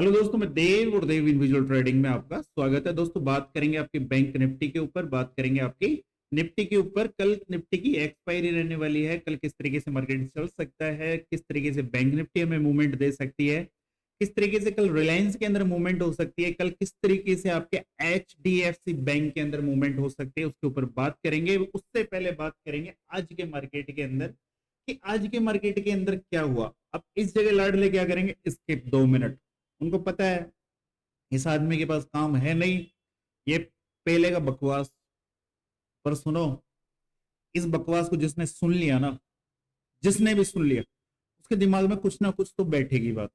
Hello दोस्तों, मैं देव और देव इंडिविजुअल ट्रेडिंग में आपका स्वागत है। दोस्तों, बात करेंगे आपके बैंक निफ्टी के ऊपर, बात करेंगे आपकी निफ्टी के ऊपर। कल निफ्टी की एक्सपायरी रहने वाली है। कल किस तरीके से मार्केट चल सकता है, किस तरीके से बैंक निफ्टी हमें मूवमेंट दे सकती है, किस तरीके से कल रिलायंस के अंदर मूवमेंट हो सकती है, कल किस तरीके से आपके HDFC बैंक के अंदर मूवमेंट हो सकती है, उसके ऊपर बात करेंगे। उससे पहले बात करेंगे आज के मार्केट के अंदर कि आज के मार्केट के अंदर क्या हुआ। अब इस जगह लाडले क्या करेंगे, स्किप 2 मिनट। उनको पता है इस आदमी के पास काम है नहीं, ये पहले का बकवास। पर सुनो, इस बकवास को जिसने सुन लिया ना, जिसने भी सुन लिया, उसके दिमाग में कुछ ना कुछ तो बैठेगी बात।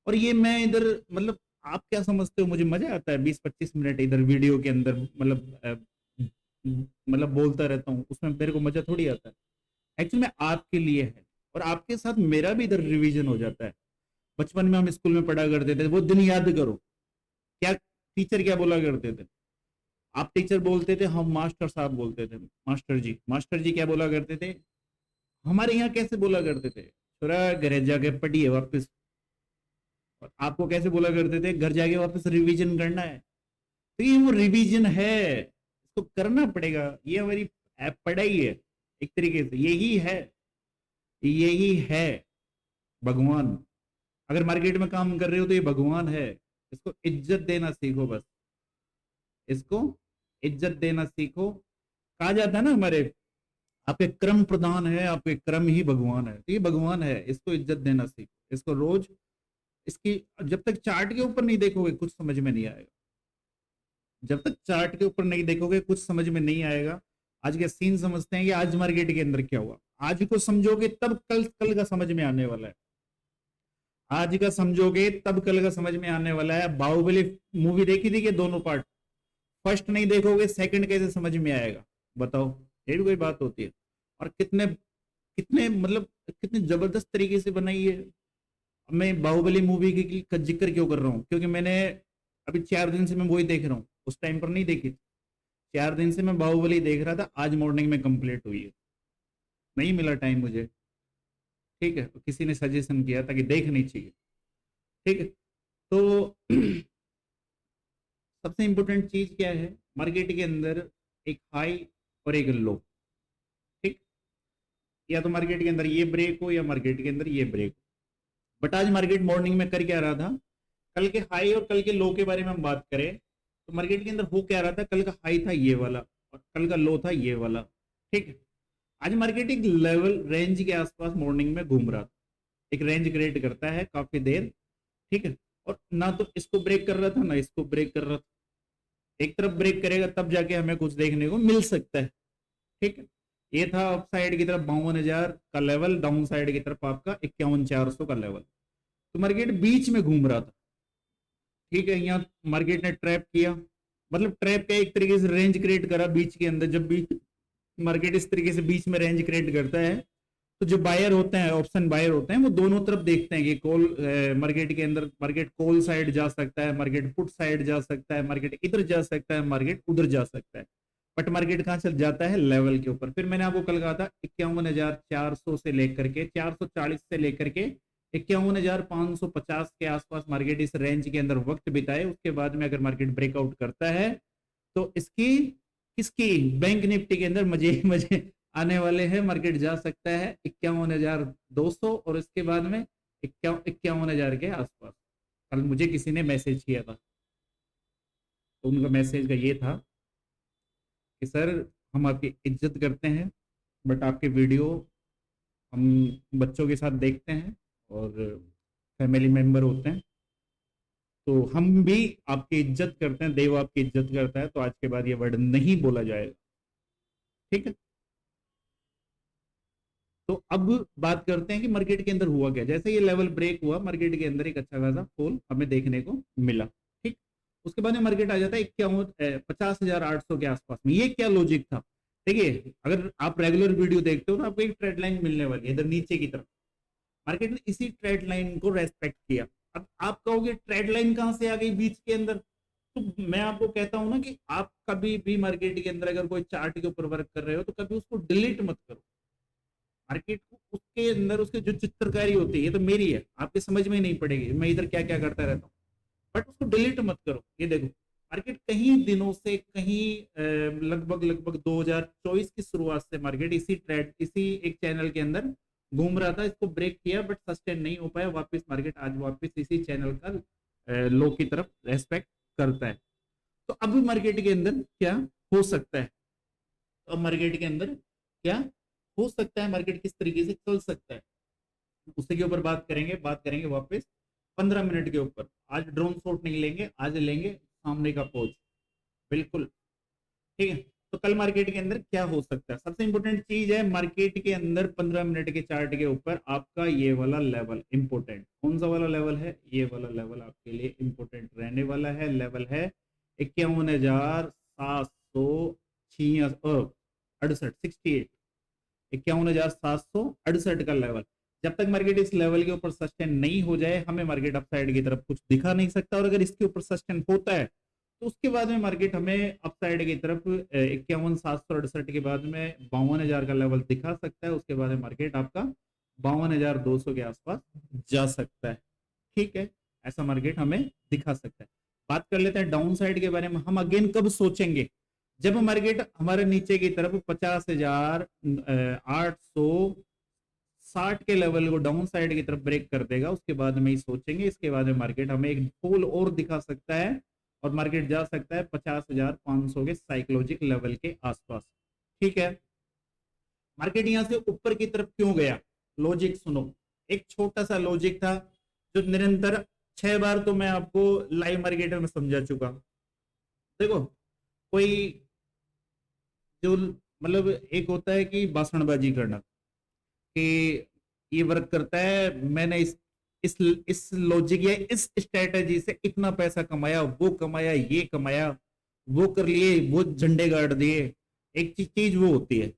और ये मैं इधर मतलब आप क्या समझते हो, मुझे मजा आता है 20-25 मिनट इधर वीडियो के अंदर मतलब बोलता रहता हूँ, उसमें मेरे को मजा थोड़ी आता है। एक्चुअली में आपके लिए है, और आपके साथ मेरा भी इधर रिवीजन हो जाता है। बचपन में हम स्कूल में पढ़ा करते थे, वो दिन याद करो। क्या टीचर क्या बोला करते थे? आप टीचर बोलते थे, हम मास्टर साहब बोलते थे। मास्टर जी, मास्टर जी क्या बोला करते थे? हमारे यहाँ कैसे बोला करते थे? थोड़ा घर जाके पढ़िए वापस। और आपको कैसे बोला करते थे? घर जाके वापस रिवीजन करना है। तो ये वो रिवीजन है, इसको करना पड़ेगा। ये हमारी पढ़ाई है, एक तरीके से यही है, यही है भगवान। अगर मार्केट में काम कर रहे हो तो ये भगवान है। इसको इज्जत देना सीखो बस, इसको इज्जत देना सीखो। कहा जाता है ना हमारे, आपके क्रम प्रधान है, आपके क्रम ही भगवान है। तो ये भगवान है, इसको इज्जत देना सीखो, इसको रोज। इसकी जब तक चार्ट के ऊपर नहीं देखोगे कुछ समझ में नहीं आएगा। जब तक चार्ट के ऊपर नहीं देखोगे कुछ समझ में नहीं आएगा। आज के सीन समझते हैं कि आज मार्केट के अंदर क्या हुआ। आज को समझोगे तब कल कल का समझ में आने वाला है। आज का समझोगे तब कल का समझ में आने वाला है। बाहुबली मूवी देखी थी कि दोनों पार्ट? फर्स्ट नहीं देखोगे सेकंड कैसे समझ में आएगा? बताओ, ये भी कोई बात होती है? और कितने कितने मतलब कितने जबरदस्त तरीके से बनाई है। मैं बाहुबली मूवी का जिक्र क्यों कर रहा हूँ? क्योंकि मैंने अभी 4 दिन से मैं वही देख रहा हूँ, उस टाइम पर नहीं देखी। 4 दिन से मैं बाहुबली देख रहा था, आज मॉर्निंग में कंप्लीट हुई है। नहीं मिला टाइम मुझे, ठीक है, तो किसी ने सजेशन किया था कि देखनी चाहिए, ठीक है। तो सबसे इंपॉर्टेंट चीज क्या है मार्केट के अंदर? एक हाई और एक लो, ठीक। या तो मार्केट के अंदर ये ब्रेक हो या मार्केट के अंदर ये ब्रेक हो। बट आज मार्केट मॉर्निंग में कर क्या रहा था? कल के हाई और कल के लो के बारे में हम बात करें तो मार्केट के अंदर हो क्या रहा था? कल का हाई था ये वाला और कल का लो था ये वाला, ठीक है। आज मार्केट एक लेवल रेंज के आसपास मॉर्निंग में घूम रहा था। एक रेंज क्रिएट करता है काफी देर, ठीक है। और ना तो इसको ब्रेक कर रहा था ना इसको ब्रेक कर रहा था। एक तरफ ब्रेक करेगा तब जाके हमें कुछ देखने को मिल सकता है, ठीक है। ये था अप साइड की तरफ 52,000 का लेवल, डाउन साइड की तरफ आपका 51,400 का लेवल। तो मार्केट बीच में घूम रहा था, ठीक है। यहाँ मार्केट ने ट्रैप किया, मतलब ट्रैप का एक तरीके से रेंज क्रिएट करा बीच के अंदर। जब भी मार्केट इस तरीके से बीच में रेंज क्रिएट करता है तो जो बायर होते हैं, ऑप्शन बायर होते हैं, वो दोनों तरफ देखते हैं कि कॉल मार्केट के अंदर, मार्केट कॉल साइड जा सकता है, मार्केट पुट साइड जा सकता है, मार्केट इधर जा सकता है, मार्केट उधर जा सकता है। बट मार्केट कहाँ चल जाता है? लेवल के ऊपर। फिर मैंने आपको कल कहा था 51,400 से लेकर के 440 से लेकर के 51,550 के आसपास मार्केट इस रेंज के अंदर वक्त बिताए। उसके बाद में अगर मार्केट ब्रेकआउट करता है तो इसकी किसकी बैंक निफ्टी के अंदर मजे ही मजे आने वाले हैं। मार्केट जा सकता है 51,200 और इसके बाद में 51,000 के आसपास। कल मुझे किसी ने मैसेज किया था, तो उनका मैसेज का ये था कि सर, हम आपकी इज्जत करते हैं बट आपके वीडियो हम बच्चों के साथ देखते हैं और फैमिली मेंबर होते हैं, तो हम भी आपकी इज्जत करते हैं, देव आपकी इज्जत करता है, तो आज के बाद ये वर्ड नहीं बोला जाएगा, ठीक है। तो अब बात करते हैं कि मार्केट के अंदर हुआ क्या। जैसे ये लेवल ब्रेक हुआ, मार्केट के अंदर एक अच्छा खासा फॉल हमें देखने को मिला, ठीक। उसके बाद में मार्केट आ जाता है 50,800 के आसपास में। ये क्या लॉजिक था? देखिए, अगर आप रेगुलर वीडियो देखते हो तो आपको एक ट्रेड लाइन मिलने वाली है इधर नीचे की तरफ। मार्केट ने इसी ट्रेड लाइन को रेस्पेक्ट किया। अब आप कहोगे ट्रेड लाइन कहां से आ गई बीच के अंदर? तो मैं आपको कहता हूं ना कि आप कभी भी मार्केट के अंदर अगर कोई चार्ट के ऊपर वर्क कर रहे हो तो कभी उसको डिलीट मत करो। मार्केट को उसके अंदर उसके जो चित्रकारी होती है, ये तो मेरी है, आपके समझ में नहीं पड़ेगी। मैं इधर क्या क्या करता रहता हूँ, बट उसको डिलीट मत करो। ये देखो मार्केट कहीं दिनों से कहीं लगभग लगभग 2024 की शुरुआत से मार्केट इसी ट्रेड इसी एक चैनल के अंदर घूम रहा था, इसको ब्रेक किया बट सस्टेन नहीं हो पाया, वापस मार्केट आज वापस इसी चैनल का लो की तरफ रेस्पेक्ट करता है। तो अब मार्केट के अंदर क्या हो सकता है, तो अब मार्केट के अंदर क्या हो सकता है, मार्केट किस तरीके से चल सकता है, उसी के ऊपर बात करेंगे वापस 15 मिनट के ऊपर। आज ड्रोन शॉट नहीं लेंगे, आज लेंगे सामने का पोज, बिल्कुल ठीक है। तो कल मार्केट के अंदर क्या हो सकता है, सबसे इंपॉर्टेंट चीज है मार्केट के अंदर 15 मिनट के चार्ट के ऊपर आपका ये वाला लेवल इंपॉर्टेंट, कौन सा वाला लेवल है, ये वाला लेवल आपके लिए इंपॉर्टेंट रहने वाला है। लेवल है 51,768, 51,768 का लेवल। जब तक मार्केट इस लेवल के ऊपर सस्टेन नहीं हो जाए हमें मार्केट अपसाइड की तरफ कुछ दिखा नहीं सकता, और अगर इसके ऊपर सस्टेन होता है तो उसके बाद में मार्केट हमें अपसाइड की तरफ 51,768 के बाद में 52,000 का लेवल दिखा सकता है, उसके बाद में मार्केट आपका 52,200 के आसपास जा सकता है, ठीक है, ऐसा मार्केट हमें दिखा सकता है। बात कर लेते हैं डाउन साइड के बारे में, हम अगेन कब सोचेंगे, जब मार्केट हमारे नीचे की तरफ 50,860 के लेवल को डाउन साइड की तरफ ब्रेक कर देगा, उसके बाद में ही सोचेंगे। इसके बाद में मार्केट हमें एक फॉल और दिखा सकता है और मार्केट जा सकता है 50,500 के साइकोलॉजिकल लेवल के आसपास, ठीक है। मार्केट यहां से ऊपर की तरफ क्यों गया, लॉजिक सुनो, एक छोटा सा लॉजिक था जो निरंतर 6 बार तो मैं आपको लाइव मार्केट में समझा चुका। देखो कोई जो मतलब एक होता है कि भाषणबाजी करना कि ये वर्क करता है, मैंने इस लॉजिक या इस स्ट्रेटेजी से इतना पैसा कमाया, वो कमाया, ये कमाया, वो कर लिए, वो झंडे गाड़ दिए। एक चीज वो होती है,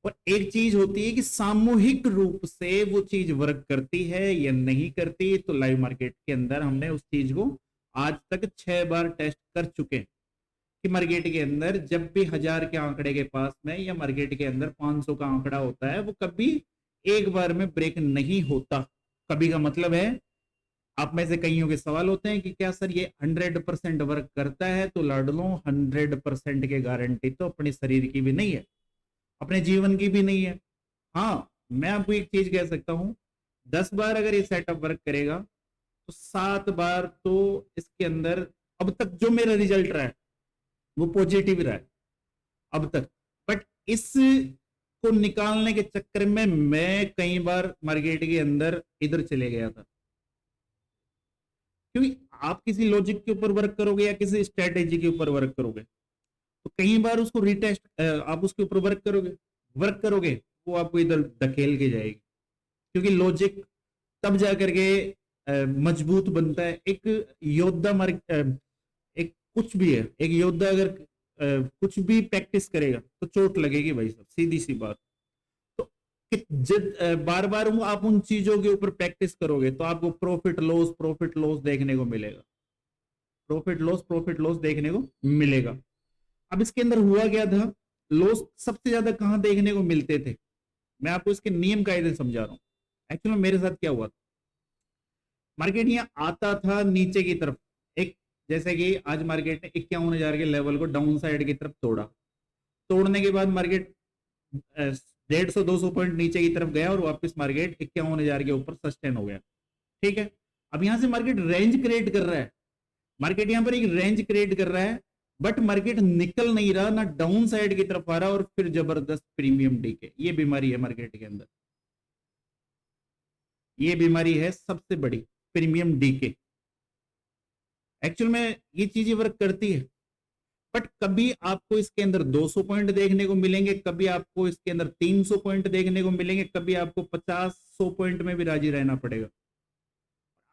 और एक चीज होती है कि सामूहिक रूप से वो चीज वर्क करती है या नहीं करती। तो लाइव मार्केट के अंदर हमने उस चीज को आज तक 6 बार टेस्ट कर चुके हैं कि मार्केट के अंदर जब भी 1000 के आंकड़े के पास में या मार्केट के अंदर 500 का आंकड़ा होता है वो कभी एक बार में ब्रेक नहीं होता। कभी का मतलब है, आप में से कईयों के सवाल होते हैं कि क्या सर ये 100% वर्क करता है, तो लाडलो 100% के गारंटी तो अपने शरीर की भी नहीं है, अपने जीवन की भी नहीं है। हाँ मैं आपको एक चीज कह सकता हूं, 10 बार अगर ये सेटअप वर्क करेगा तो 7 बार तो इसके अंदर अब तक जो मेरा रिजल्ट रहा है वो पॉजिटिव रहा है अब तक। बट इस को निकालने के चक्कर में मैं कई बार मार्केट के अंदर इधर चले गया था, क्योंकि आप किसी लॉजिक के ऊपर वर्क करोगे या किसी स्ट्रेटेजी के ऊपर वर्क करोगे तो कई बार उसको रिटेस्ट आप उसके ऊपर वर्क करोगे वो आपको इधर धकेल के जाएगी, क्योंकि लॉजिक तब जाकर के मजबूत बनता है। एक योद्धा एक कुछ भी है, एक योद्धा अगर कुछ भी प्रैक्टिस करेगा तो चोट लगेगी भाई साहब, सीधी सी बात। तो जब बार बार आप उन चीजों के ऊपर प्रैक्टिस करोगे तो आपको प्रॉफिट लॉस देखने को मिलेगा, प्रॉफिट लॉस देखने को मिलेगा। अब इसके अंदर हुआ क्या था, लॉस सबसे ज्यादा कहां देखने को मिलते थे, मैं आपको इसके नियम कायदे समझा रहा हूं। एक्चुअली मेरे साथ क्या हुआ था, मार्केट यहाँ आता था नीचे की तरफ, एक जैसे कि आज मार्केट ने 51,000 के लेवल को डाउन साइड की तरफ तोड़ा, तोड़ने के बाद मार्केट 150-200 पॉइंट नीचे की तरफ गया और वापस मार्केट 51,000 के ऊपर सस्टेन हो गया, ठीक है। अब यहां से मार्केट रेंज क्रिएट कर रहा है, मार्केट यहां पर एक रेंज क्रिएट कर रहा है, बट मार्केट निकल नहीं रहा, ना डाउन साइड की तरफ आ रहा और फिर जबरदस्त प्रीमियम डीके। ये बीमारी है मार्केट के अंदर, ये बीमारी है सबसे बड़ी, प्रीमियम डीके। एक्चुअल में ये चीजें वर्क करती है, बट कभी आपको इसके अंदर 200 पॉइंट देखने को मिलेंगे, कभी आपको इसके अंदर 300 पॉइंट देखने को मिलेंगे, कभी आपको 50-100 पॉइंट में भी राजी रहना पड़ेगा।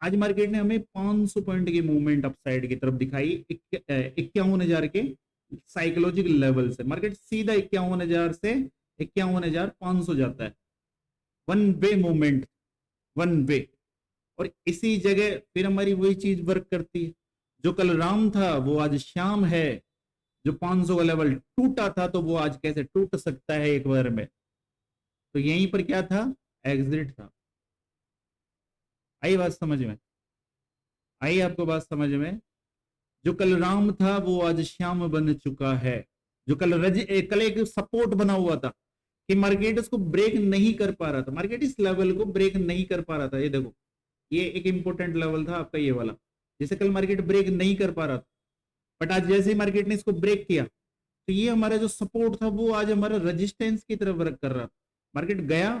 आज मार्केट ने हमें 500 पॉइंट की मूवमेंट अपसाइड की तरफ दिखाई 51,000 के साइकोलॉजिकल लेवल से। मार्केट सीधा 51,000 से 51,500 जाता है, one way movement, one way. और इसी जगह फिर हमारी वही चीज वर्क करती है, जो कल राम था वो आज श्याम है, जो 500 का लेवल टूटा था तो वो आज कैसे टूट सकता है एक बार में। तो यहीं पर क्या था, एग्जिट था। आई बात समझ में, आई आपको बात समझ में। जो कल राम था वो आज श्याम बन चुका है। जो कल एक सपोर्ट बना हुआ था कि मार्केट इसको ब्रेक नहीं कर पा रहा था, मार्केट इस लेवल को ब्रेक नहीं कर पा रहा था। ये देखो, ये एक इंपॉर्टेंट लेवल था आपका ये वाला, जैसे कल मार्केट ब्रेक नहीं कर पा रहा था, बट आज जैसे ही मार्केट ने इसको ब्रेक किया तो ये हमारा जो सपोर्ट था वो आज हमारा रेजिस्टेंस की तरफ वर्क कर रहा था। मार्केट गया,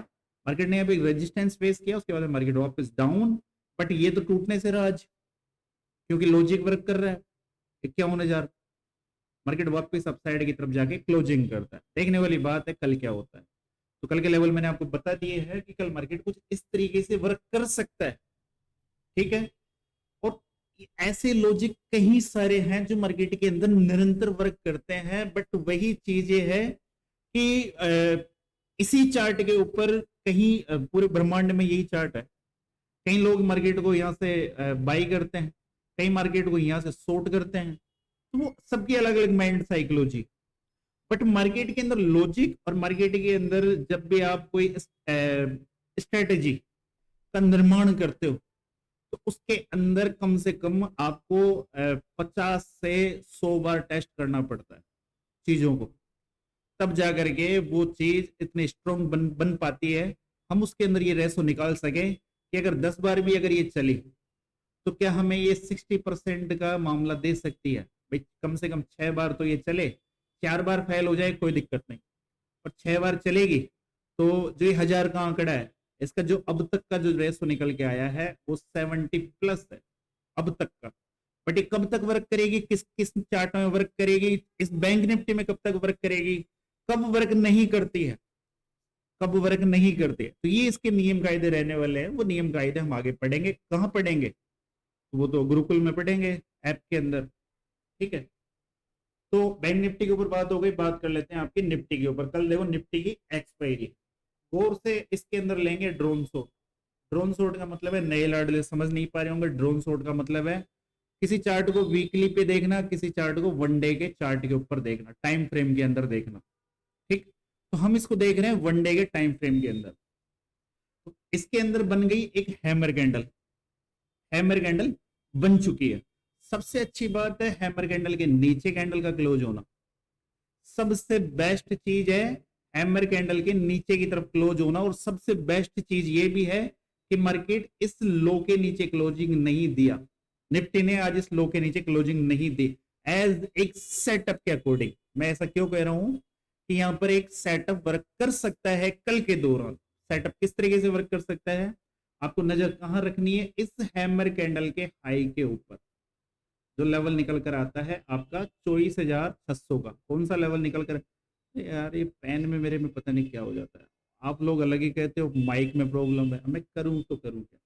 मार्केट ने यहाँ पे रेजिस्टेंस फेस किया, उसके बाद मार्केट वापस डाउन, बट ये तो टूटने से रहा आज, क्योंकि लॉजिक वर्क कर रहा है 51,000, मार्केट वापस अपसाइड की तरफ जाके क्लोजिंग करता है। देखने वाली बात है कल क्या होता है। तो कल के लेवल मैंने आपको बता दिए है कि कल मार्केट कुछ इस तरीके से वर्क कर सकता है, ठीक है। और ऐसे लॉजिक कहीं सारे हैं जो मार्केट के अंदर निरंतर वर्क करते हैं, बट वही चीज ये है कि इसी चार्ट के ऊपर कहीं पूरे ब्रह्मांड में यही चार्ट है, कई लोग मार्केट को यहाँ से बाई करते हैं, कई मार्केट को यहाँ से शॉर्ट करते हैं, तो वो सबकी अलग अलग माइंड साइकोलॉजी। बट मार्केट के अंदर लॉजिक और मार्केट के अंदर जब भी आप कोई स्ट्रेटेजी का निर्माण करते हो तो उसके अंदर कम से कम आपको 50 से 100 बार टेस्ट करना पड़ता है चीजों को, तब जाकर के वो चीज इतनी स्ट्रॉन्ग बन पाती है, हम उसके अंदर ये रेसो निकाल सके कि अगर 10 बार भी अगर ये चली तो क्या हमें ये 60% का मामला दे सकती है। भाई कम से कम 6 बार तो ये चले, 4 बार फेल हो जाए कोई दिक्कत नहीं, और 6 बार चलेगी तो जो ये 1000 का आंकड़ा है, इसका जो अब तक का जो रेसो निकल के आया है वो 70+ है अब तक का। बट ये कब तक वर्क करेगी, किस किस चार्ट में वर्क करेगी, इस बैंक निफ्टी में कब तक वर्क करेगी, कब वर्क नहीं करती है, कब वर्क नहीं करती है, तो ये इसके नियम कायदे रहने वाले हैं। वो नियम कायदे हम आगे पढ़ेंगे, कहाँ पढ़ेंगे, वो तो गुरुकुल में पढ़ेंगे ऐप के अंदर, ठीक है। तो बैंक निफ्टी के ऊपर बात हो गई, बात कर लेते हैं आपकी निफ्टी के ऊपर। कल देखो निफ्टी की एक्सपायरी, गौर से इसके अंदर लेंगे ड्रोन शॉट। ड्रोन शॉट का मतलब है, नए लाडले समझ नहीं पा रहे होंगे, ड्रोन शॉट का मतलब है किसी चार्ट को वीकली पे देखना, किसी चार्ट को वन डे के चार्ट के ऊपर देखना, टाइम फ्रेम के अंदर देखना, ठीक। तो हम इसको देख रहे हैं वन डे के टाइम फ्रेम के अंदर। तो इसके अंदर बन गई एक हैमर कैंडल, हैमर कैंडल बन चुकी है। सबसे अच्छी बात है हैमर कैंडल के नीचे कैंडल का क्लोज होना, सबसे बेस्ट चीज है हैमर कैंडल के नीचे की तरफ क्लोज होना। और सबसे बेस्ट चीज ये भी है कि मार्केट इस लो के नीचे क्लोजिंग नहीं दिया, निफ्टी ने आज इस लो के नीचे क्लोजिंग नहीं दी एज एक सेटअप के अकॉर्डिंग। मैं ऐसा क्यों कह रहा हूं कि यहां पर एक सेटअप वर्क कर सकता है कल के दौरान। सेटअप किस तरीके से वर्क कर सकता है, आपको नजर कहां रखनी है, इस हैमर कैंडल के हाई के ऊपर जो लेवल निकल कर आता है आपका 24,600 का। कौन सा लेवल निकल कर, यार ये पेन में मेरे में पता नहीं क्या हो जाता है, आप लोग अलग ही कहते हो माइक में प्रॉब्लम है, मैं करूं तो करूं क्या।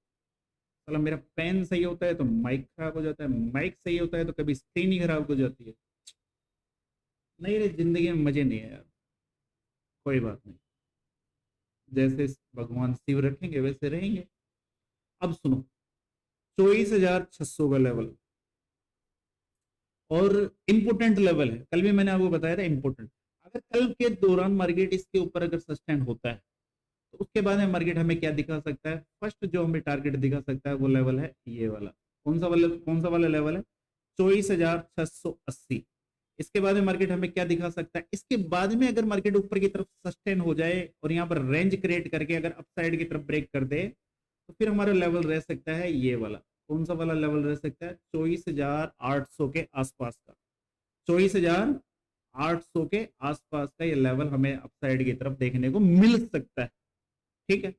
साला मेरा पेन सही होता है तो माइक खराब हो जाता है, माइक सही होता है तो कभी स्क्रीन ही खराब हो जाती है। नहीं रे, जिंदगी में मजे नहीं है यार, कोई बात नहीं, जैसे भगवान शिव रखेंगे वैसे रहेंगे। अब सुनो, 24,600 का लेवल और इंपोर्टेंट लेवल है, कल भी मैंने आपको बताया था इंपोर्टेंट। अगर कल के दौरान मार्केट इसके ऊपर अगर सस्टेन होता है तो उसके बाद में मार्केट हमें क्या दिखा सकता है, फर्स्ट जो हमें टारगेट दिखा सकता है वो लेवल है ये वाला। कौन सा वाला लेवल है, 24,680। इसके बाद में मार्केट हमें क्या दिखा सकता है, इसके बाद में अगर मार्केट ऊपर की तरफ सस्टेन हो जाए और यहाँ पर रेंज क्रिएट करके अगर अपसाइड की तरफ ब्रेक कर दे तो फिर हमारा लेवल रह सकता है ये वाला। कौन सा वाला लेवल रह सकता है, 24,800 के आसपास का, 24,800 के आसपास का ये लेवल हमें अपसाइड की तरफ देखने को मिल सकता है, ठीक है।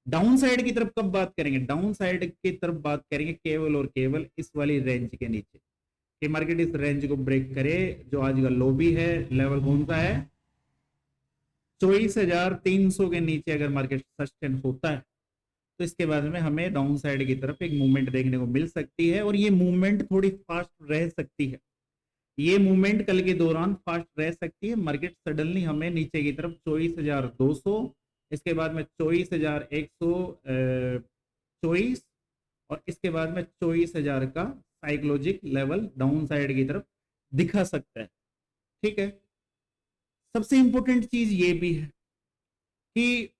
डाउन साइड की तरफ कब बात करेंगे, डाउन साइड की तरफ बात करेंगे केवल और केवल इस वाली रेंज के नीचे, कि मार्केट इस रेंज को ब्रेक करे। जो आज का लो भी है, लेवल कौन सा है, 24,300 के नीचे अगर मार्केट सस्टेन होता है तो इसके बाद में हमें डाउन साइड की तरफ एक मूवमेंट देखने को मिल सकती है, और ये मूवमेंट थोड़ी फास्ट रह सकती है। ये मूवमेंट कल के दौरान फास्ट रह सकती है, मार्केट सडनली हमें नीचे की तरफ 24,200, इसके बाद में 24,124 और इसके बाद में 24,000 का साइकोलॉजिक लेवल डाउन साइड की तरफ दिखा सकता है, ठीक है। सबसे इंपॉर्टेंट चीज ये भी है कि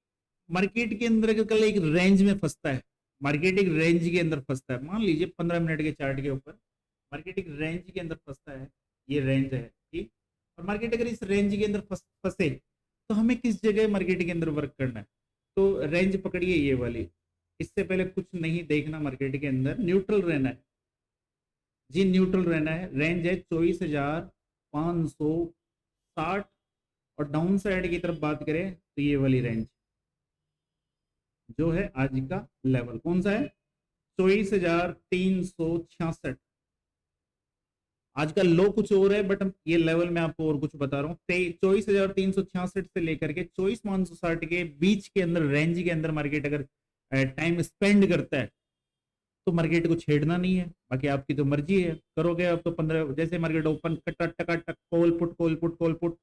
मार्केट के अंदर कल एक रेंज में फंसता है, मार्केट एक रेंज के अंदर फंसता है। मान लीजिए 15 मिनट के चार्ट के ऊपर मार्केट एक रेंज के अंदर फंसता है, ये रेंज है ठीक। और मार्केट अगर इस रेंज के अंदर फंसे तो हमें किस जगह मार्केट के अंदर वर्क करना है? तो रेंज पकड़िए ये वाली, इससे पहले कुछ नहीं देखना, मार्केट के अंदर न्यूट्रल रहना है जी, न्यूट्रल रहना है। रेंज है 24,560 और डाउन साइड की तरफ बात करें तो ये वाली रेंज जो है आज का लेवल कौन सा है? 24,366। आज का लो कुछ और है, बट ये लेवल मैं आपको और कुछ बता रहा हूँ। 24,366 से लेकर के 24,560 के बीच के अंदर, रेंज के अंदर मार्केट अगर टाइम स्पेंड करता है तो मार्केट को छेड़ना नहीं है। बाकी आपकी तो मर्जी है, करोगे आप तो 15 जैसे मार्केट ओपन टका टका टक call put call put call put,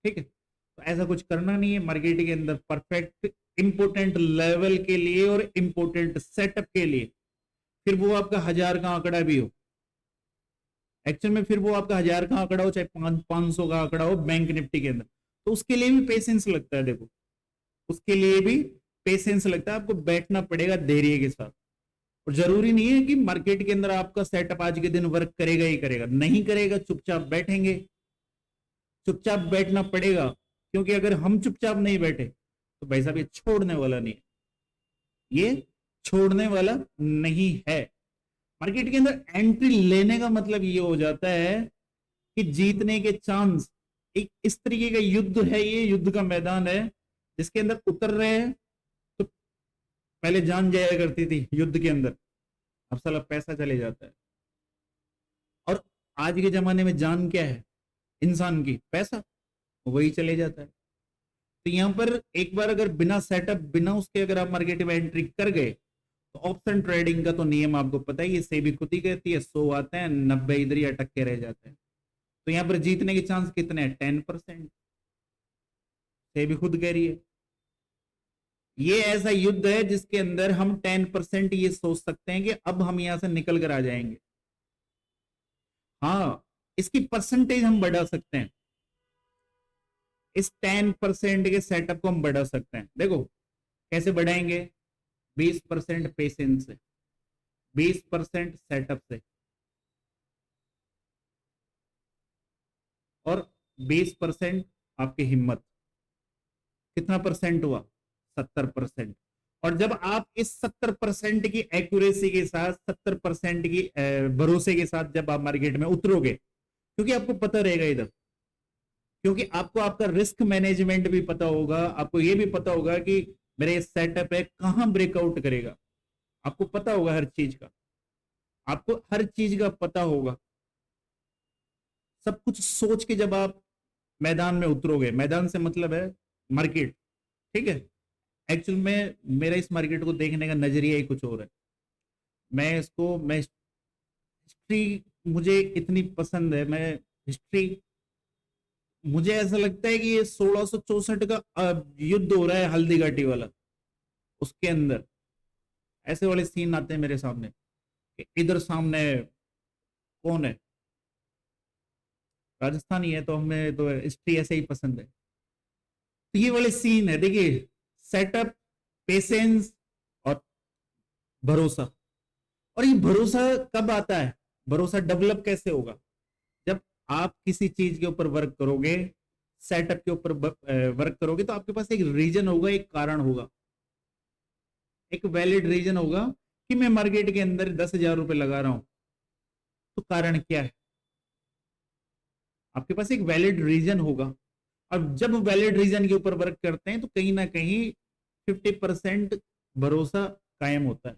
ठीक है। तो ऐसा कुछ करना नहीं है मार्केट के अंदर। परफेक्ट इंपोर्टेंट लेवल के लिए और इंपोर्टेंट सेटअप के लिए, फिर वो आपका 1000 का आंकड़ा भी हो, एक्चुअल में फिर वो आपका 1000 का आंकड़ा हो चाहे 500 का आंकड़ा हो बैंक निफ्टी के अंदर, तो उसके लिए भी पेशेंस लगता है। देखो उसके लिए भी पेशेंस लगता है, आपको बैठना पड़ेगा धैर्य के साथ। और जरूरी नहीं है कि मार्केट के अंदर आपका सेटअप आज के दिन वर्क करेगा ही करेगा, नहीं करेगा चुपचाप बैठेंगे, चुपचाप बैठना पड़ेगा। क्योंकि अगर हम चुपचाप नहीं बैठे तो भाई साहब ये छोड़ने वाला नहीं है, ये छोड़ने वाला नहीं है। मार्केट के अंदर एंट्री लेने का मतलब ये हो जाता है कि जीतने के चांस, एक इस तरीके का युद्ध है, ये युद्ध का मैदान है जिसके अंदर उतर रहे हैं तो पहले जान जाया करती थी युद्ध के अंदर, अब साला पैसा चले जाता है। और आज के जमाने में जान क्या है इंसान की? पैसा, वही चले जाता है। तो यहां पर एक बार अगर बिना सेटअप, बिना उसके अगर आप मार्केट में एंट्री कर गए तो ऑप्शन ट्रेडिंग का तो नियम आपको पता है, ये सेबी खुद ही कहती है 100 आते हैं 90 इधर ही अटक के रह जाते हैं। तो यहाँ पर जीतने के चांस कितने हैं? 10%। सेबी खुद कह रही है ये ऐसा युद्ध है जिसके अंदर हम 10% ये सोच सकते हैं कि अब हम यहां से निकल कर आ जाएंगे। हाँ, इसकी परसेंटेज हम बढ़ा सकते हैं, इस 10% के सेटअप को हम बढ़ा सकते हैं। देखो कैसे बढ़ाएंगे? 20% पेशेंस से, 20% सेटअप से और 20% आपकी हिम्मत। कितना परसेंट हुआ? 70%। और जब आप इस 70% की एक्यूरेसी के साथ, 70% की भरोसे के साथ जब आप मार्केट में उतरोगे, क्योंकि आपको पता रहेगा इधर, क्योंकि आपको आपका रिस्क मैनेजमेंट भी पता होगा, आपको ये भी पता होगा कि मेरे सेटअप है कहां ब्रेकआउट करेगा, आपको पता होगा हर चीज का, आपको हर चीज का पता होगा। सब कुछ सोच के जब आप मैदान में उतरोगे, मैदान से मतलब है मार्केट, ठीक है। एक्चुअल में मेरा इस मार्केट को देखने का नजरिया ही कुछ और है। मैं हिस्ट्री मुझे इतनी पसंद है, मैं हिस्ट्री, मुझे ऐसा लगता है कि ये 1664 का युद्ध हो रहा है हल्दी घाटी वाला, उसके अंदर ऐसे वाले सीन आते हैं मेरे सामने कि इधर सामने कौन है? राजस्थानी है तो हमें तो हिस्ट्री ऐसे ही पसंद है। तो ये वाले सीन है, देखिए सेटअप, पेशेंस और भरोसा। और ये भरोसा कब आता है? भरोसा डेवलप कैसे होगा? जब आप किसी चीज के ऊपर वर्क करोगे, सेटअप के ऊपर वर्क करोगे, तो आपके पास एक रीजन होगा, एक कारण होगा, एक वैलिड रीजन होगा कि मैं मार्केट के अंदर 10,000 रुपए लगा रहा हूं, तो कारण क्या है? आपके पास एक वैलिड रीजन होगा। अब जब वैलिड रीजन के ऊपर वर्क करते हैं तो कहीं ना कहीं 50% भरोसा कायम होता है।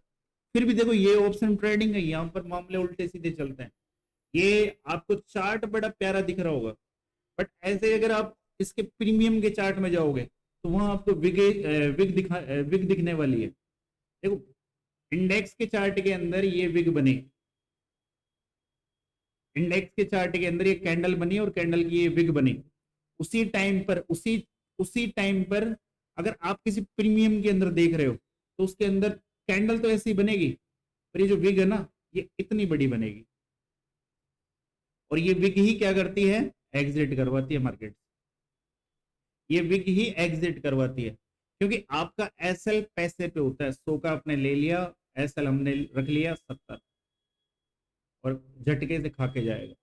फिर भी देखो ये ऑप्शन ट्रेडिंग है, यहाँ पर मामले उल्टे सीधे चलते हैं। ये आपको चार्ट बड़ा प्यारा दिख रहा होगा, बट ऐसे अगर आप इसके प्रीमियम के चार्ट में जाओगे तो वहां आपको विग दिखने वाली है। देखो इंडेक्स के चार्ट के अंदर ये विग बनी, इंडेक्स के चार्ट के अंदर ये कैंडल बनी और कैंडल की ये विग बनी। उसी टाइम पर उसी टाइम पर अगर आप किसी प्रीमियम के अंदर देख रहे हो तो उसके अंदर कैंडल तो ऐसी बनेगी, पर ये जो विग है ना ये इतनी बड़ी बनेगी। और ये विग ही क्या करती है? एग्जिट करवाती है मार्केट। ये विग ही एग्जिट करवाती है, क्योंकि आपका एसएल पैसे पे होता है। 100 का आपने ले लिया, एसएल हमने रख लिया 70, और झटके से खा के जाएगा,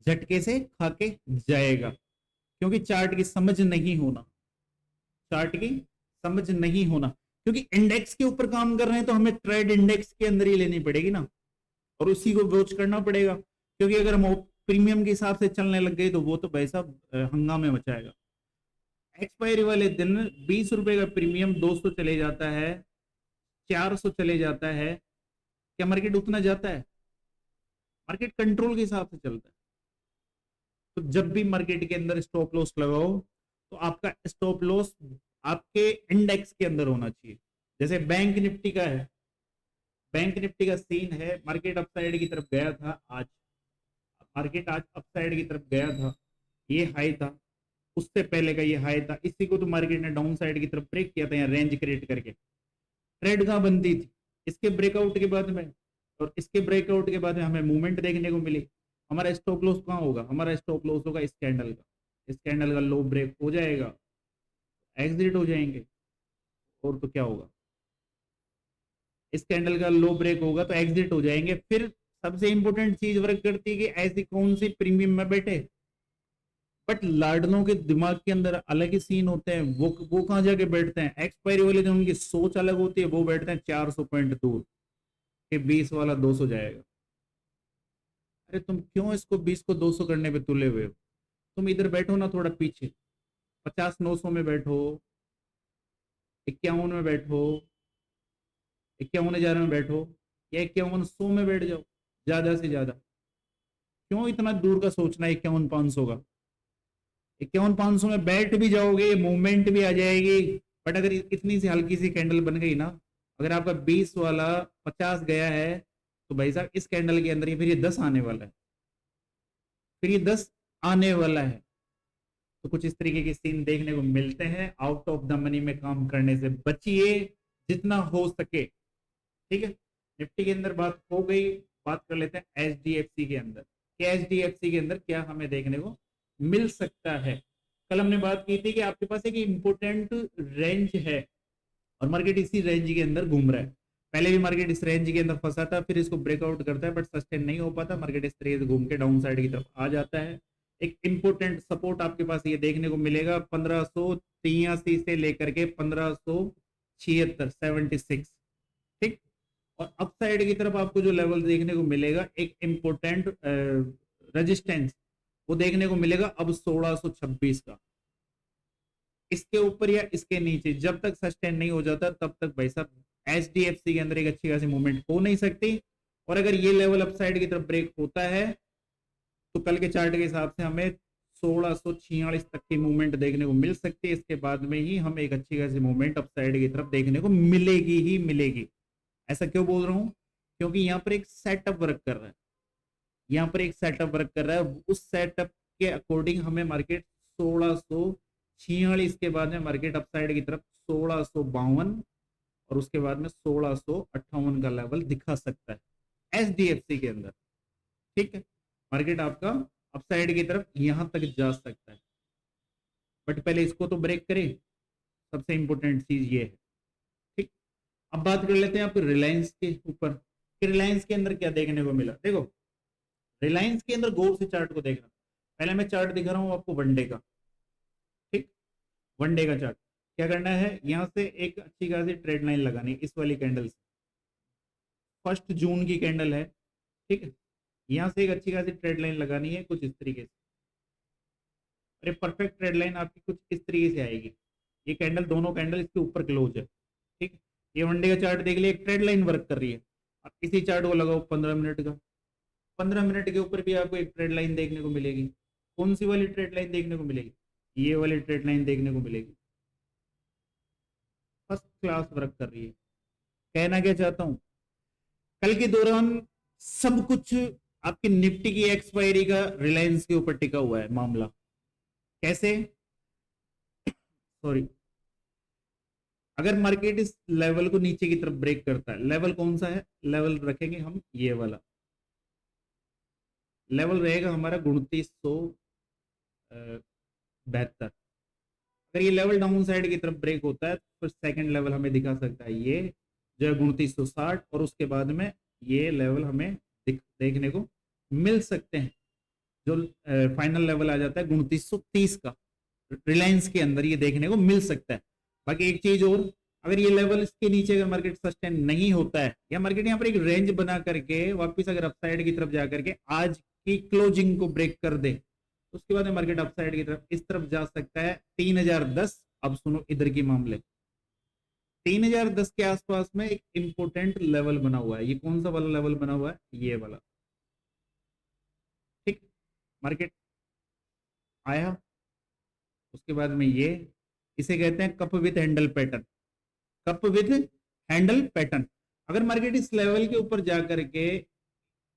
झटके से खा के जाएगा, क्योंकि चार्ट की समझ नहीं होना, चार्ट की समझ नहीं होना, क्योंकि इंडेक्स के ऊपर काम कर रहे हैं तो हमें ट्रेड इंडेक्स के अंदर ही लेनी पड़ेगी ना, और उसी को वॉच करना पड़ेगा, क्योंकि अगर हम प्रीमियम के हिसाब से चलने लग गए तो वो तो भाई साहब हंगामे मचाएगा। एक्सपायरी वाले दिन 20 रुपए का प्रीमियम 200 चले जाता है, 400 चले जाता है, क्या मार्केट उतना जाता है? मार्केट कंट्रोल के हिसाब से चलता है। तो जब भी मार्केट के अंदर स्टॉप लॉस लगाओ तो आपका स्टॉप लॉस आपके इंडेक्स के अंदर होना चाहिए। जैसे बैंक निफ्टी का है, बैंक निफ्टी का सीन है, मार्केट अपसाइड की तरफ गया था आज, मार्केट आज अपसाइड की तरफ गया था, ये हाई था, उससे पहले का ये हाई था, इसी को तो मार्केट ने डाउन साइड की तरफ ब्रेक किया था, यहाँ रेंज क्रिएट करके ट्रेड कहाँ बनती थी, इसके ब्रेकआउट के बाद में, और इसके ब्रेकआउट के बाद में हमें मूवमेंट देखने को मिली। हमारा स्टॉप लॉस कहाँ होगा? हमारा स्टॉप लॉस होगा इस कैंडल का, इस कैंडल का लो ब्रेक हो जाएगा, एग्जिट हो जाएंगे, और तो क्या होगा, इस कैंडल का लो ब्रेक होगा तो एग्जिट हो जाएंगे। फिर सबसे इंपॉर्टेंट चीज वर्क करती है कि ऐसी कौन सी प्रीमियम में बैठे, बट लाडलों के दिमाग के अंदर अलग ही सीन होते हैं, वो कहाँ जाके बैठते हैं, एक्सपायरी वाले दिन उनकी सोच अलग होती है, वो बैठते हैं 400 पॉइंट दूर कि 20 वाला 200 जाएगा। अरे तुम क्यों इसको 20 को 200 करने पे तुले हुए हो? तुम इधर बैठो ना थोड़ा पीछे, 50-900 में बैठो, 51 में बैठो, 51,000 में बैठो, या 5100 में बैठ जाओ ज्यादा से ज्यादा। क्यों इतना दूर का सोचना है 51,500 का? 51,500 में बैठ भी जाओगे, मूवमेंट भी आ जाएगी, बट अगर इतनी सी हल्की सी कैंडल बन गई ना, अगर आपका 20 वाला 50 गया है तो भाई साहब इस कैंडल के अंदर ही फिर ये 10 आने वाला है, फिर ये 10 आने वाला है। तो कुछ इस तरीके के सीन देखने को मिलते हैं। आउट ऑफ द मनी में काम करने से बचिए जितना हो सके, ठीक है। निफ्टी के अंदर बात हो गई, बात कर लेते हैं एचडीएफसी के अंदर। एचडीएफसी के अंदर क्या हमें देखने को मिल सकता है? कल हमने बात की थी कि आपके पास एक इंपोर्टेंट रेंज है और मार्केट इसी रेंज के अंदर घूम रहा है। पहले भी मार्केट इस रेंज के अंदर फंसा था, फिर इसको ब्रेकआउट करता है बट सस्टेन नहीं हो पाता, मार्केट इस तरीके से घूम के डाउन साइड की तरफ आ जाता है। एक इंपोर्टेंट सपोर्ट आपके पास ये देखने को मिलेगा 1583 से लेकर के 1576, 76, ठीक। और अपसाइड की तरफ आपको जो लेवल देखने को मिलेगा, एक इंपोर्टेंट रेजिस्टेंस वो देखने को मिलेगा अब 1626 का। इसके ऊपर या इसके नीचे जब तक सस्टेन नहीं हो जाता तब तक भाई साहब एचडीएफसी के अंदर एक अच्छी खासी मूवमेंट हो नहीं सकती। और अगर ये लेवल अपसाइड की तरफ ब्रेक होता है तो कल के चार्ट के हिसाब से हमें 1646 तक की मूवमेंट देखने को मिल सकती है। इसके बाद में ही हमें एक अच्छी खासी मूवमेंट अपसाइड की तरफ देखने को मिलेगी ही मिलेगी। ऐसा क्यों बोल रहा हूं? क्योंकि यहाँ पर एक सेटअप वर्क कर रहा है, यहाँ पर एक सेटअप वर्क कर रहा है। उस सेटअप के अकॉर्डिंग हमें मार्केट 1646 के बाद में मार्केट अपसाइड की तरफ 1652 और उसके बाद में 1658 का लेवल दिखा सकता है एचडीएफसी के अंदर, ठीक है। मार्केट आपका अपसाइड की तरफ यहां तक जा सकता है, बट पहले इसको तो ब्रेक करे, सबसे इंपॉर्टेंट चीज ये है, ठीक। अब बात कर लेते हैं आप रिलायंस के ऊपर कि रिलायंस के अंदर क्या देखने को मिला। देखो रिलायंस के अंदर गौर से चार्ट को देखना। पहले मैं चार्ट दिखा रहा हूं आपको वनडे का, ठीक। वनडे का चार्ट क्या करना है, यहां से एक अच्छी खासी ट्रेड लाइन लगानी इस वाली कैंडल से, 1 जून की कैंडल है, ठीक है। यहां से एक अच्छी खासी ट्रेड लाइन लगानी है कुछ इस तरीके से, अरे परफेक्ट ट्रेड लाइन आपकी कुछ इस तरीके से आएगी। ये कैंडल, दोनों कैंडल इसके ऊपर क्लोज है, ठीक। ये वनडे का चार्ट देख लिया, एक ट्रेड लाइन वर्क कर रही है। अब इसी चार्ट को लगाओ 15 मिनट का, 15 मिनट के ऊपर भी आपको एक ट्रेड लाइन देखने को मिलेगी। कौन सी वाली ट्रेड लाइन देखने को मिलेगी? ये वाली ट्रेड लाइन देखने को मिलेगी, फर्स्ट क्लास वर्क कर रही है। कहना क्या चाहता हूं, कल के दौरान सब कुछ आपकी निफ्टी की एक्सपायरी का रिलायंस के ऊपर टिका हुआ है मामला। कैसे? सॉरी, अगर मार्केट इस लेवल को नीचे की तरफ ब्रेक करता है, लेवल कौन सा है? लेवल रखेंगे हम ये वाला लेवल रहेगा हमारा 2972। अगर ये लेवल डाउन साइड की तरफ ब्रेक होता है तो सेकंड लेवल हमें दिखा सकता है ये जो है 2960, और उसके बाद में ये लेवल हमें देखने को मिल सकते हैं, जो फाइनल लेवल आ जाता है 2930 का, रिलायंस के अंदर ये देखने को मिल सकता है। बाकी एक चीज और, अगर ये लेवल इसके नीचे अगर मार्केट सस्टेन नहीं होता है, या मार्केट यहाँ पर एक रेंज बना करके वापस अगर अपसाइड की तरफ जा करके आज की क्लोजिंग को ब्रेक कर दे, उसके बाद मार्केट अपसाइड की तरफ इस तरफ जा सकता है 3010। अब सुनो इधर की मामले, 3010 के आसपास में एक इंपोर्टेंट लेवल बना हुआ है। ये कौन सा वाला लेवल बना हुआ है? ये वाला। ठीक, मार्केट आया, उसके बाद में ये, इसे कहते हैं cup with handle pattern. Cup with handle pattern, अगर मार्केट इस लेवल के ऊपर जाकर के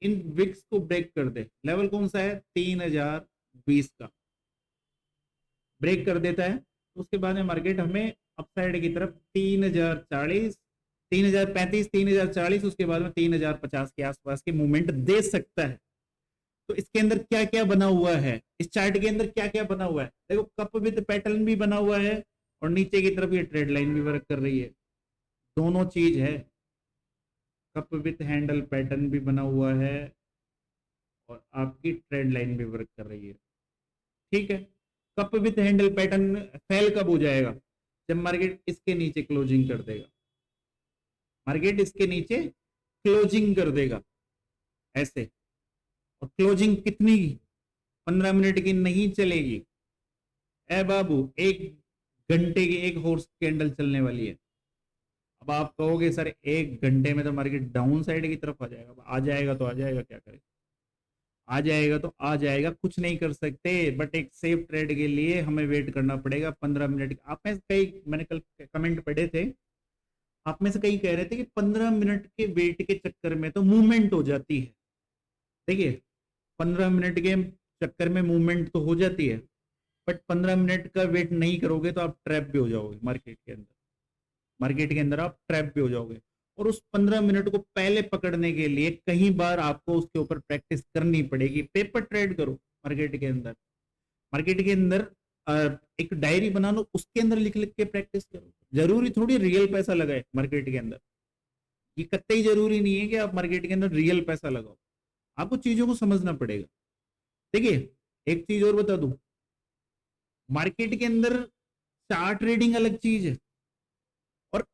इन विक्स को ब्रेक कर दे, लेवल कौन सा है? 3020 का ब्रेक कर देता है, उसके बाद में मार्केट हमें अपसाइड की तरफ 3040, 3035, 3040, उसके बाद में 3050 के आसपास की मूवमेंट दे सकता है। तो इसके अंदर क्या क्या बना हुआ है, इस चार्ट के अंदर क्या क्या बना हुआ है? देखो, कप विद पैटर्न भी बना हुआ है और नीचे की तरफ ये ट्रेड लाइन भी वर्क कर रही है, दोनों चीज है। कप विथ हैंडल पैटर्न भी बना हुआ है और आपकी ट्रेड लाइन भी वर्क कर रही है। ठीक है, cup with handle pattern fail कब हो जाएगा? जब मार्केट इसके नीचे क्लोजिंग कर देगा। मार्केट इसके नीचे क्लोजिंग कर देगा ऐसे, और क्लोजिंग कितनी? 15 मिनट की नहीं चलेगी ए बाबू, 1 घंटे की एक हॉर्स कैंडल चलने वाली है। अब आप कहोगे सर 1 घंटे में तो मार्केट डाउन साइड की तरफ आ जाएगा। आ जाएगा तो आ जाएगा, क्या करें? आ जाएगा तो आ जाएगा, कुछ नहीं कर सकते। बट एक सेफ ट्रेड के लिए हमें वेट करना पड़ेगा 15 मिनट। आप में कई, मैंने कल कमेंट पढ़े थे, आप में से कई कह रहे थे कि 15 मिनट के वेट के चक्कर में तो मूवमेंट हो जाती है। देखिए, 15 मिनट के चक्कर में मूवमेंट तो हो जाती है, बट 15 मिनट का वेट नहीं करोगे तो आप ट्रैप भी हो जाओगे मार्केट के अंदर। मार्केट के अंदर आप ट्रैप भी हो जाओगे, और उस 15 मिनट को पहले पकड़ने के लिए कई बार आपको उसके ऊपर प्रैक्टिस करनी पड़ेगी। पेपर ट्रेड करो मार्केट के अंदर। मार्केट के अंदर एक डायरी बना लो, उसके अंदर लिख लिख के प्रैक्टिस करो। जरूरी थोड़ी रियल पैसा लगाए मार्केट के अंदर, ये कतई जरूरी नहीं है कि आप मार्केट के अंदर रियल पैसा लगाओ। आपको चीजों को समझना पड़ेगा। देखिए, एक चीज और बता दूं, मार्केट के अंदर चार्ट ट्रेडिंग अलग चीज है, और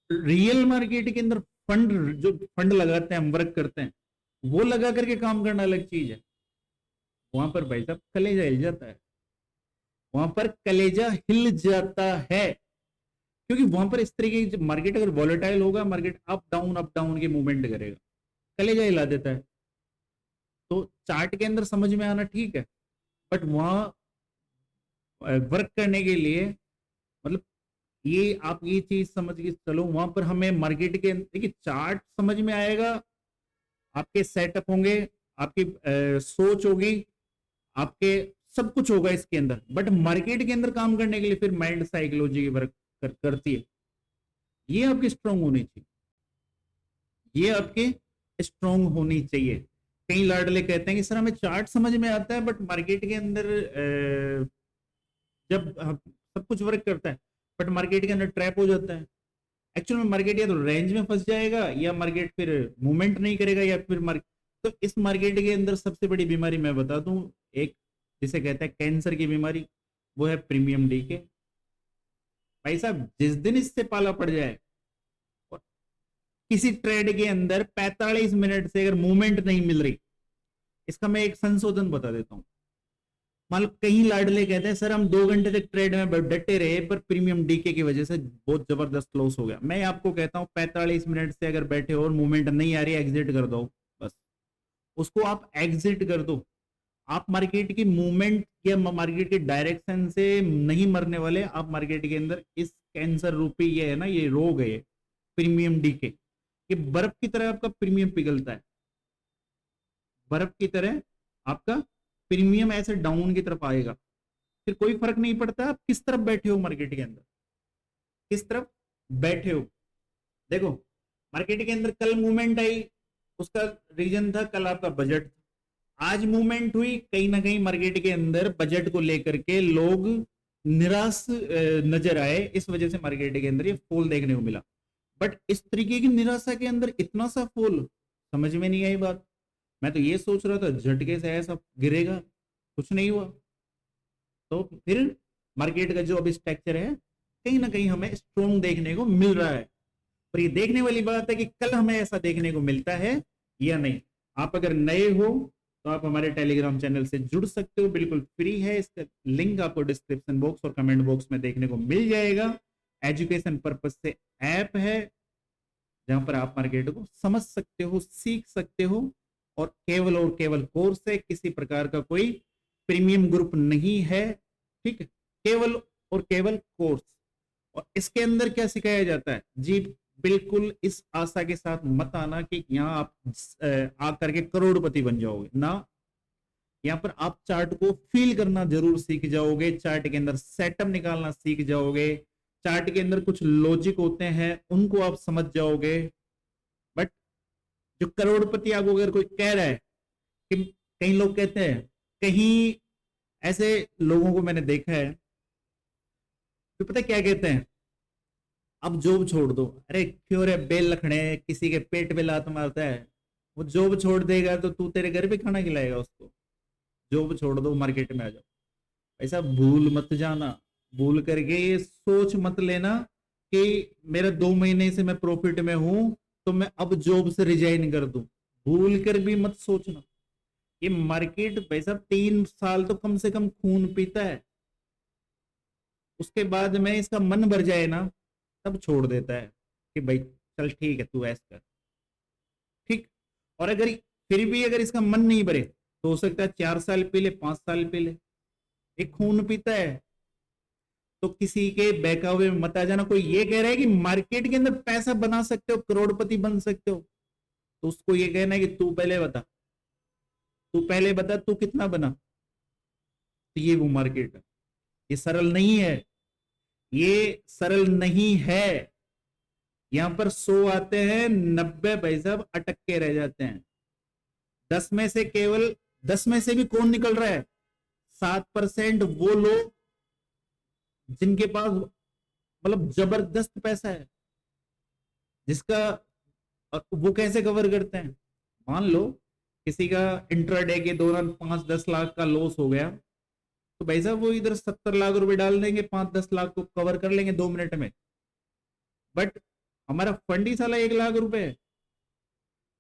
रियल मार्केट के अंदर फंड, जो फंड लगाते हैं, हम वर्क करते हैं, वो लगा करके काम करना अलग चीज है। वहां पर भाई साहब कलेजा हिल जाता है, वहां पर कलेजा हिल जाता है, क्योंकि वहां पर इस तरीके की मार्केट अगर वॉलेटाइल होगा, मार्केट अप डाउन की मूवमेंट करेगा, कलेजा हिला देता है। तो चार्ट के अंदर समझ में आना ठीक है, बट वहां वर्क करने के लिए, मतलब ये आप ये चीज समझ के चलो, वहां पर हमें मार्केट के, देखिए चार्ट समझ में आएगा, आपके सेटअप होंगे, आपकी सोच होगी, आपके सब कुछ होगा इसके अंदर, बट मार्केट के अंदर काम करने के लिए फिर माइंड साइकोलॉजी की वर्क करती है। ये आपकी स्ट्रांग होनी चाहिए, ये आपके स्ट्रांग होनी चाहिए। कई लाडले कहते हैं कि सर हमें चार्ट समझ में आता है, बट मार्केट के अंदर जब सब कुछ वर्क करता है, बट मार्केट के अंदर ट्रैप हो जाता है। एक्चुअल में मार्केट या तो रेंज में फंस जाएगा, या मार्केट फिर मूवमेंट नहीं करेगा, या फिर तो इस मार्केट के अंदर सबसे बड़ी बीमारी मैं बता दूं, एक जिसे कहते हैं कैंसर की बीमारी, वो है प्रीमियम डीके। भाई साहब, जिस दिन इससे पाला पड़ जाए और किसी ट्रेड के अंदर 45 मिनट से अगर मूवमेंट नहीं मिल रही, इसका मैं एक संशोधन बता देता हूं। मान लो कहीं लाडले कहते हैं सर हम 2 घंटे तक ट्रेड में डटे रहे, पर प्रीमियम डीके की वजह से बहुत जबरदस्त लॉस हो गया। मैं आपको कहता हूं 45 मिनट से अगर बैठे हो और मूवमेंट नहीं आ रही, एग्जिट कर दो, बस उसको आप एग्जिट कर दो। आप मार्केट की मूवमेंट या मार्केट के डायरेक्शन से नहीं मरने वाले। आप मार्केट के अंदर इस कैंसर रूपी ये है ना, ये रोग है, प्रीमियम डीके, ये बर्फ की तरह आपका प्रीमियम पिघलता है, बर्फ की तरह आपका प्रीमियम ऐसे डाउन की तरफ आएगा। फिर कोई फर्क नहीं पड़ता आप किस तरफ बैठे हो मार्केट के अंदर, किस तरफ बैठे हो। देखो, मार्केट के अंदर कल मूवमेंट आई, उसका रीजन था कल आपका बजट। आज मूवमेंट हुई, कहीं ना कहीं मार्केट के अंदर बजट को लेकर के लोग निराश नजर आए, इस वजह से मार्केट के अंदर ये फॉल देखने को मिला। बट इस तरीके की निराशा के अंदर इतना सा फॉल, समझ में नहीं आई बात। मैं तो ये सोच रहा था झटके से ऐसा गिरेगा, कुछ नहीं हुआ। तो फिर मार्केट का जो अभी स्ट्रक्चर है कहीं ना कहीं हमें स्ट्रॉन्ग देखने को मिल रहा है। पर ये देखने वाली बात है कि कल हमें ऐसा देखने को मिलता है या नहीं। आप अगर नए हो तो आप हमारे टेलीग्राम चैनल से जुड़ सकते हो, बिल्कुल फ्री है। इसका लिंक आपको डिस्क्रिप्शन बॉक्स और कमेंट बॉक्स में देखने को मिल जाएगा। एजुकेशन पर्पज से ऐप है जहां पर आप मार्केट को समझ सकते हो, सीख सकते हो, और केवल कोर्स है, किसी प्रकार का कोई प्रीमियम ग्रुप नहीं है। ठीक है, केवल और केवल कोर्स। और इसके अंदर क्या सिखाया जाता है जी, बिल्कुल इस आशा के साथ मत आना कि यहाँ आप आकर के करोड़पति बन जाओगे ना। यहाँ पर आप चार्ट को फील करना जरूर सीख जाओगे, चार्ट के अंदर सेटअप निकालना सीख जाओगे, चार्ट के अंदर कुछ लॉजिक होते हैं उनको आप समझ जाओगे। बट जो करोड़पति आपको अगर कोई कह रहा है कि, कई लोग कहते हैं, कहीं ऐसे लोगों को मैंने देखा है तो पता क्या कहते हैं, अब जॉब छोड़ दो। अरे क्यों रे बेल लखड़े, किसी के पेट पे लात मारता है, वो जॉब छोड़ देगा तो तू तेरे घर पे खाना खिलाएगा उसको। जॉब छोड़ दो, मार्केट में आ जाओ। ऐसा भूल मत जाना, भूल करके ये सोच मत लेना कि मेरा 2 महीने से मैं प्रॉफिट में हूं तो मैं अब जॉब से रिजाइन कर दूं। भूल कर भी मत सोचना। ये मार्केट भाई साहब 3 साल तो कम से कम खून पीता है, उसके बाद में इसका मन भर जाए ना तब छोड़ देता है कि भाई चल ठीक है तू ऐसा कर। ठीक, और अगर फिर भी अगर इसका मन नहीं भरे तो हो सकता है 4 साल पी ले, 5 साल पी ले। एक खून पीता है। तो किसी के बहकावे में मत आ जाना। कोई ये कह रहा है कि मार्केट के अंदर पैसा बना सकते हो, करोड़पति बन सकते हो, तो उसको ये कहना है कि तू पहले बता तू कितना बना। तो ये वो मार्केट है, ये सरल नहीं है, ये सरल नहीं है। यहां पर 100 आते हैं, 90 भाई साहब अटक के रह जाते हैं। 10 में से केवल 10 में से भी कौन निकल रहा है, 7% वो लोग जिनके पास मतलब जबरदस्त पैसा है, जिसका वो कैसे कवर करते हैं। मान लो किसी का इंट्राडे के दौरान 5-10 लाख का लॉस हो गया, तो भाई साहब वो इधर 70 लाख रुपए डाल देंगे, 5-10 लाख को कवर कर लेंगे 2 मिनट में। बट हमारा फंड ही साला 1 लाख रुपए है,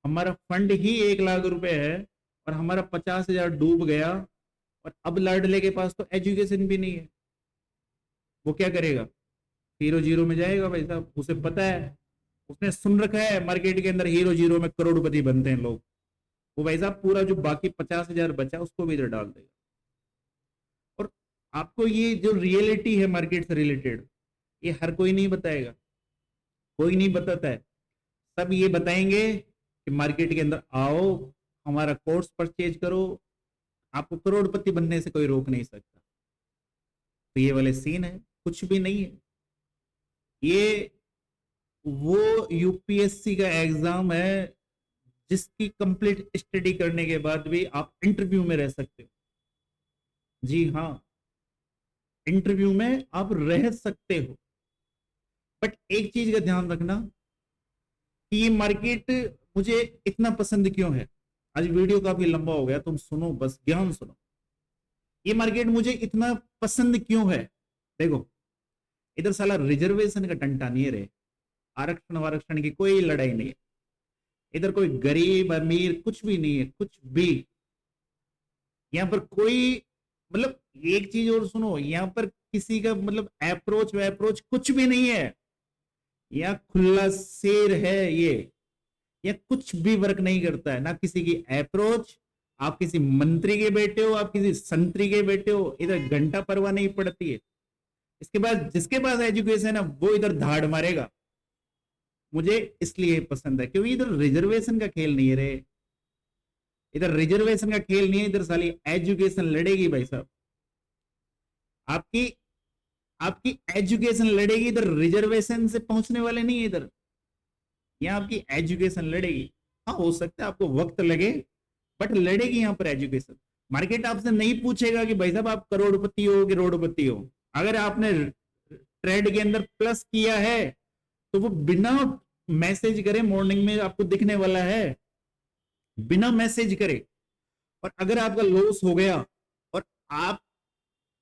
हमारा फंड ही 1 लाख रुपए है, और हमारा 50,000 डूब गया। और अब लाडले के पास तो एजुकेशन भी नहीं है, वो क्या करेगा, 0-0 में जाएगा भाई साहब। उसे पता है, उसने सुन रखा है मार्केट के अंदर 0-0 में करोड़पति बनते हैं लोग। वो भाई साहब पूरा जो बाकी 50,000 बचा उसको भी इधर डाल देगा। और आपको ये जो रियलिटी है मार्केट से रिलेटेड, ये हर कोई नहीं बताएगा, कोई नहीं बताता है। सब ये बताएंगे कि मार्केट के अंदर आओ, हमारा कोर्स परचेज करो, आपको करोड़पति बनने से कोई रोक नहीं सकता। तो ये वाले सीन है, कुछ भी नहीं है। ये वो यूपीएससी का एग्जाम है जिसकी कंप्लीट स्टडी करने के बाद भी आप इंटरव्यू में रह सकते हो। जी हाँ, इंटरव्यू में आप रह सकते हो। बट एक चीज का ध्यान रखना कि ये मार्केट मुझे इतना पसंद क्यों है। आज वीडियो काफी लंबा हो गया, तुम सुनो, बस ज्ञान सुनो। ये मार्केट मुझे इतना पसंद क्यों है, देखो इधर साला रिजर्वेशन का टंटा नहीं है रे, आरक्षण वारक्षण की कोई लड़ाई नहीं है इधर, कोई गरीब अमीर कुछ भी नहीं है, कुछ भी। यहाँ पर कोई मतलब एक चीज और सुनो, यहाँ पर किसी का मतलब अप्रोच कुछ भी नहीं है। यहाँ खुला शेर है ये कुछ भी वर्क नहीं करता है, ना किसी की अप्रोच। आप किसी मंत्री के बेटे हो, आप किसी संतरी के बेटे हो, इधर घंटा परवाह नहीं पड़ती है। इसके बाद जिसके पास एजुकेशन है वो इधर धाड़ मारेगा। मुझे इसलिए पसंद है क्योंकि इधर रिजर्वेशन का खेल नहीं है रे, इधर रिजर्वेशन का खेल नहीं है, इधर साली एजुकेशन लड़ेगी भाई साहब। आपकी एजुकेशन लड़ेगी, इधर रिजर्वेशन से पहुंचने वाले नहीं है इधर, यहाँ आपकी एजुकेशन लड़ेगी। हाँ हो सकता है आपको वक्त लगे, बट लड़ेगी यहाँ पर एजुकेशन। मार्केट आपसे नहीं पूछेगा कि भाई साहब आप करोड़पति हो कि रोडपति हो। अगर आपने ट्रेड के अंदर प्लस किया है तो वो बिना मैसेज करे मॉर्निंग में आपको दिखने वाला है। बिना मैसेज करे। और अगर आपका लॉस हो गया और आप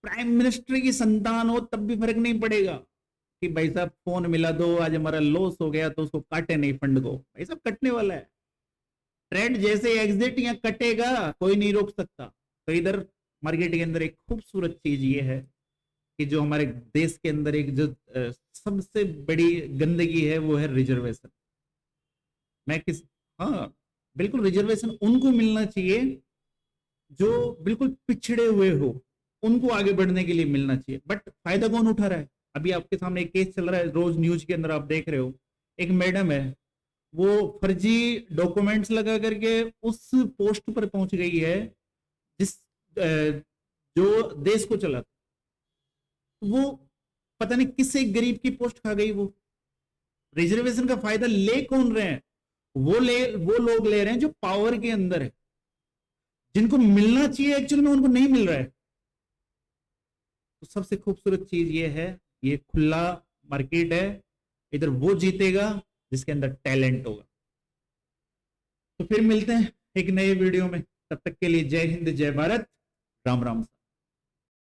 प्राइम मिनिस्टर की संतान हो तब भी फर्क नहीं पड़ेगा कि भाई साहब फोन मिला दो, आज हमारा लॉस हो गया तो उसको काटे नहीं फंड को। भाई साहब कटने वाला है, ट्रेंड जैसे एग्जिट या कटेगा कोई नहीं रोक सकता। तो इधर मार्केट के अंदर एक खूबसूरत चीज ये है कि जो हमारे देश के अंदर एक जो सबसे बड़ी गंदगी है वो है रिजर्वेशन। मैं किस हाँ बिल्कुल, रिजर्वेशन उनको मिलना चाहिए जो बिल्कुल पिछड़े हुए हो, उनको आगे बढ़ने के लिए मिलना चाहिए। बट फायदा कौन उठा रहा है? अभी आपके सामने एक केस चल रहा है, रोज न्यूज के अंदर आप देख रहे हो, एक मैडम है वो फर्जी डॉक्यूमेंट्स लगा करके उस पोस्ट पर पहुंच गई है जिस जो देश को चला। वो पता नहीं किस एक गरीब की पोस्ट खा गई। वो रिजर्वेशन का फायदा ले कौन रहे हैं? वो लोग ले रहे हैं जो पावर के अंदर है, जिनको मिलना चाहिए एक्चुअल में उनको नहीं मिल रहा है। तो सबसे खूबसूरत चीज ये है, ये खुला मार्केट है, इधर वो जीतेगा जिसके अंदर टैलेंट होगा। तो फिर मिलते हैं एक नए वीडियो में, तब तक के लिए जय हिंद जय भारत, राम राम।